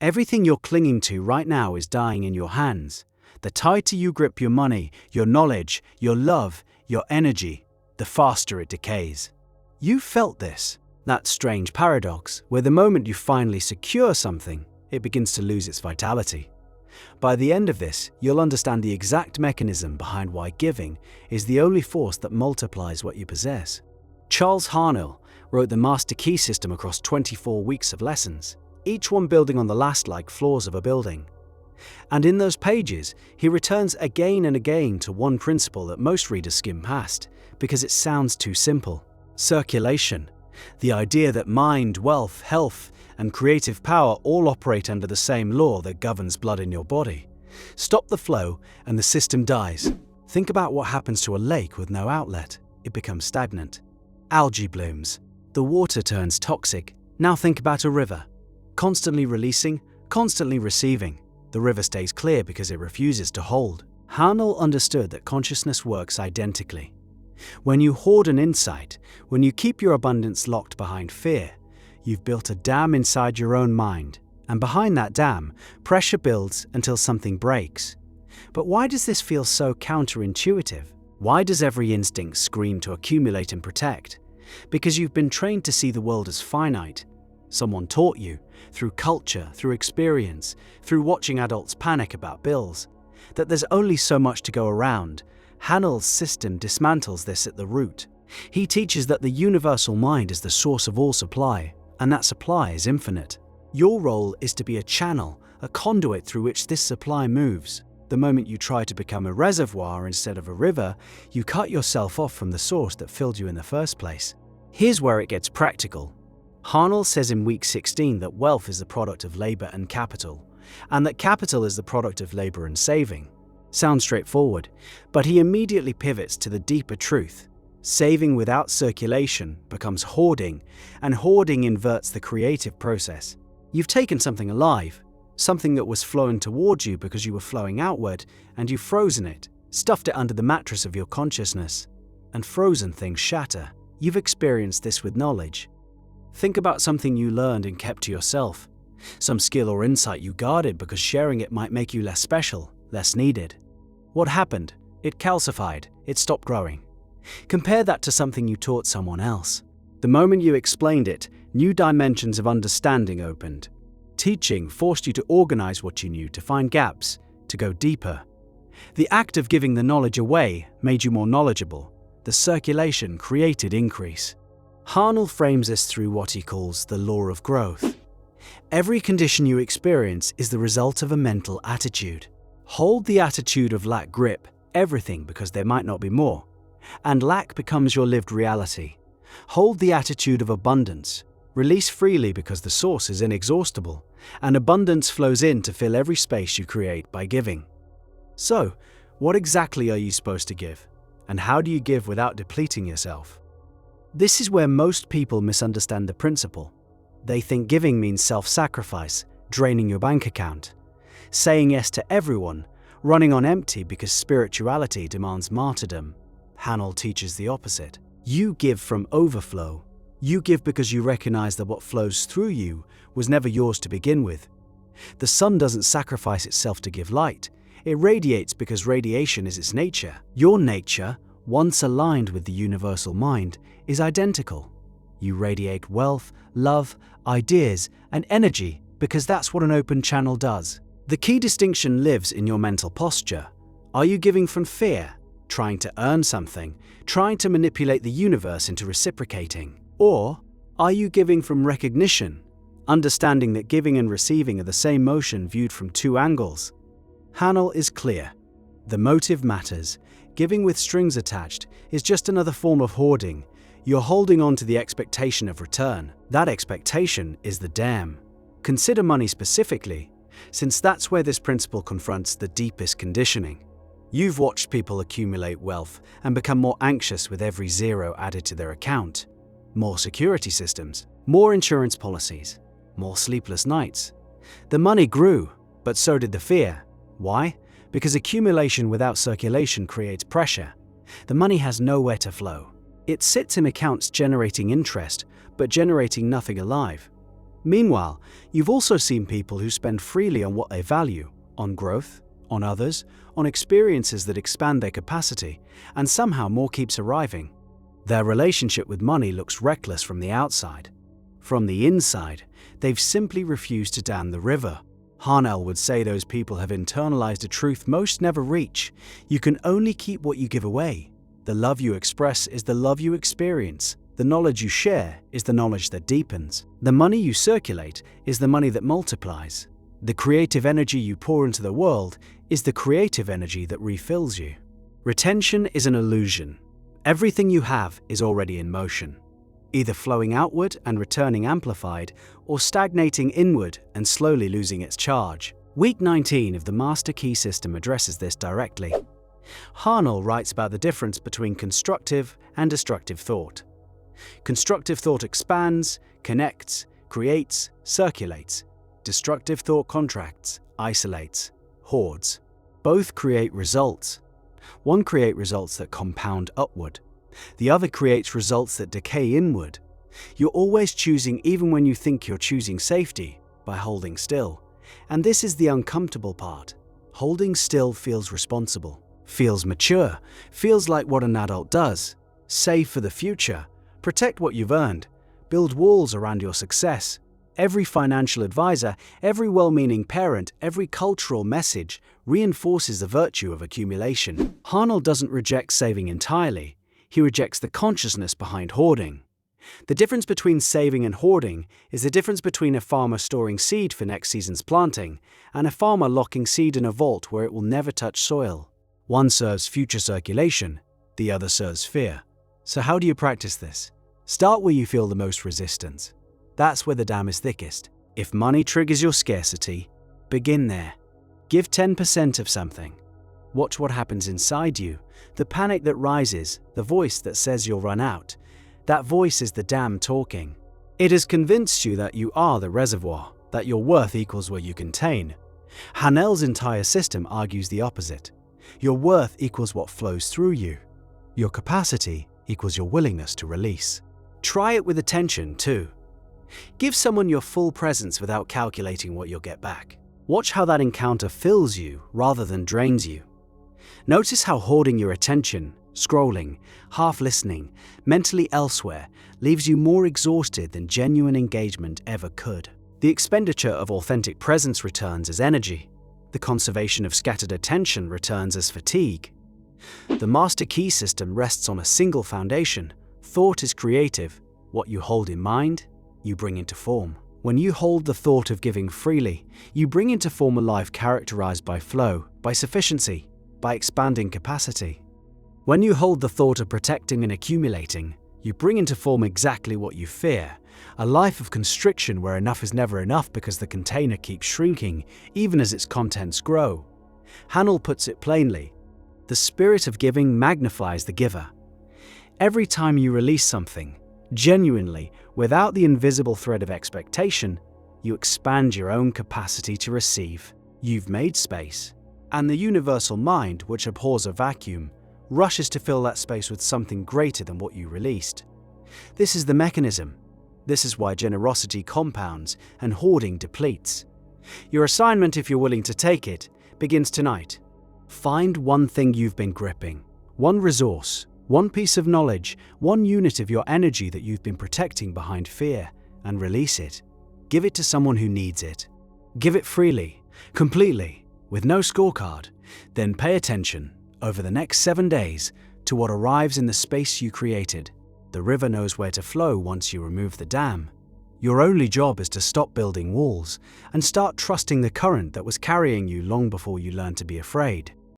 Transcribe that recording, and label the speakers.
Speaker 1: Everything you're clinging to right now is dying in your hands. The tighter you grip your money, your knowledge, your love, your energy, the faster it decays. You've felt this, that strange paradox, where the moment you finally secure something, it begins to lose its vitality. By the end of this, you'll understand the exact mechanism behind why giving is the only force that multiplies what you possess. Charles Haanel wrote the Master Key System across 24 weeks of lessons, each one building on the last-like floors of a building. And in those pages, he returns again and again to one principle that most readers skim past, because it sounds too simple. Circulation. The idea that mind, wealth, health, and creative power all operate under the same law that governs blood in your body. Stop the flow and the system dies. Think about what happens to a lake with no outlet. It becomes stagnant. Algae blooms. The water turns toxic. Now think about a river. Constantly releasing, constantly receiving. The river stays clear because it refuses to hold. Haanel understood that consciousness works identically. When you hoard an insight, when you keep your abundance locked behind fear, you've built a dam inside your own mind, and behind that dam, pressure builds until something breaks. But why does this feel so counterintuitive? Why does every instinct scream to accumulate and protect? Because you've been trained to see the world as finite. Someone taught you, through culture, through experience, through watching adults panic about bills, that there's only so much to go around. Haanel's system dismantles this at the root. He teaches that the universal mind is the source of all supply, and that supply is infinite. Your role is to be a channel, a conduit through which this supply moves. The moment you try to become a reservoir instead of a river, you cut yourself off from the source that filled you in the first place. Here's where it gets practical. Haanel says in week 16 that wealth is the product of labor and capital, and that capital is the product of labor and saving. Sounds straightforward, but he immediately pivots to the deeper truth. Saving without circulation becomes hoarding, and hoarding inverts the creative process. You've taken something alive, something that was flowing towards you because you were flowing outward, and you've frozen it, stuffed it under the mattress of your consciousness. And frozen things shatter. You've experienced this with knowledge. Think about something you learned and kept to yourself. Some skill or insight you guarded because sharing it might make you less special, less needed. What happened? It calcified. It stopped growing. Compare that to something you taught someone else. The moment you explained it, new dimensions of understanding opened. Teaching forced you to organize what you knew, to find gaps, to go deeper. The act of giving the knowledge away made you more knowledgeable. The circulation created increase. Haanel frames this through what he calls the law of growth. Every condition you experience is the result of a mental attitude. Hold the attitude of lack grip everything because there might not be more, and lack becomes your lived reality. Hold the attitude of abundance. Release freely because the source is inexhaustible, and abundance flows in to fill every space you create by giving. So, what exactly are you supposed to give? And how do you give without depleting yourself? This is where most people misunderstand the principle. They think giving means self-sacrifice, draining your bank account, saying yes to everyone, running on empty because spirituality demands martyrdom. Haanel teaches the opposite. You give from overflow. You give because you recognize that what flows through you was never yours to begin with. The sun doesn't sacrifice itself to give light. It radiates because radiation is its nature. Your nature, once aligned with the universal mind, is identical. You radiate wealth, love, ideas, and energy because that's what an open channel does. The key distinction lives in your mental posture. Are you giving from fear, trying to earn something, trying to manipulate the universe into reciprocating? Or are you giving from recognition, understanding that giving and receiving are the same motion viewed from two angles? Haanel is clear. The motive matters. Giving with strings attached is just another form of hoarding. You're holding on to the expectation of return. That expectation is the dam. Consider money specifically, since that's where this principle confronts the deepest conditioning. You've watched people accumulate wealth and become more anxious with every zero added to their account. More security systems, more insurance policies, more sleepless nights. The money grew, but so did the fear. Why? Because accumulation without circulation creates pressure. The money has nowhere to flow. It sits in accounts generating interest, but generating nothing alive. Meanwhile, you've also seen people who spend freely on what they value, on growth, on others, on experiences that expand their capacity, and somehow more keeps arriving. Their relationship with money looks reckless from the outside. From the inside, they've simply refused to dam the river. Haanel would say those people have internalized a truth most never reach. You can only keep what you give away. The love you express is the love you experience. The knowledge you share is the knowledge that deepens. The money you circulate is the money that multiplies. The creative energy you pour into the world is the creative energy that refills you. Retention is an illusion. Everything you have is already in motion, either flowing outward and returning amplified, or stagnating inward and slowly losing its charge. Week 19 of the Master Key System addresses this directly. Haanel writes about the difference between constructive and destructive thought. Constructive thought expands, connects, creates, circulates. Destructive thought contracts, isolates, hoards. Both create results. One creates results that compound upward. The other creates results that decay inward. You're always choosing, even when you think you're choosing safety, by holding still. And this is the uncomfortable part. Holding still feels responsible, feels mature, feels like what an adult does. Save for the future. Protect what you've earned. Build walls around your success. Every financial advisor, every well-meaning parent, every cultural message reinforces the virtue of accumulation. Haanel doesn't reject saving entirely. He rejects the consciousness behind hoarding. The difference between saving and hoarding is the difference between a farmer storing seed for next season's planting and a farmer locking seed in a vault where it will never touch soil. One serves future circulation, the other serves fear. So how do you practice this? Start where you feel the most resistance. That's where the dam is thickest. If money triggers your scarcity, begin there. Give 10% of something. Watch what happens inside you. The panic that rises, the voice that says you'll run out. That voice is the dam talking. It has convinced you that you are the reservoir, that your worth equals what you contain. Haanel's entire system argues the opposite. Your worth equals what flows through you. Your capacity equals your willingness to release. Try it with attention, too. Give someone your full presence without calculating what you'll get back. Watch how that encounter fills you rather than drains you. Notice how hoarding your attention, scrolling, half listening, mentally elsewhere, leaves you more exhausted than genuine engagement ever could. The expenditure of authentic presence returns as energy. The conservation of scattered attention returns as fatigue. The Master Key System rests on a single foundation. Thought is creative. What you hold in mind, you bring into form. When you hold the thought of giving freely, you bring into form a life characterized by flow, by sufficiency, by expanding capacity. When you hold the thought of protecting and accumulating, you bring into form exactly what you fear, a life of constriction where enough is never enough because the container keeps shrinking, even as its contents grow. Haanel puts it plainly, the spirit of giving magnifies the giver. Every time you release something, genuinely, without the invisible thread of expectation, you expand your own capacity to receive. You've made space, and the universal mind, which abhors a vacuum, rushes to fill that space with something greater than what you released. This is the mechanism. This is why generosity compounds and hoarding depletes. Your assignment, if you're willing to take it, begins tonight. Find one thing you've been gripping, one resource, one piece of knowledge, one unit of your energy that you've been protecting behind fear, and release it. Give it to someone who needs it. Give it freely, completely, with no scorecard. Then pay attention, over the next 7 days, to what arrives in the space you created. The river knows where to flow once you remove the dam. Your only job is to stop building walls and start trusting the current that was carrying you long before you learned to be afraid.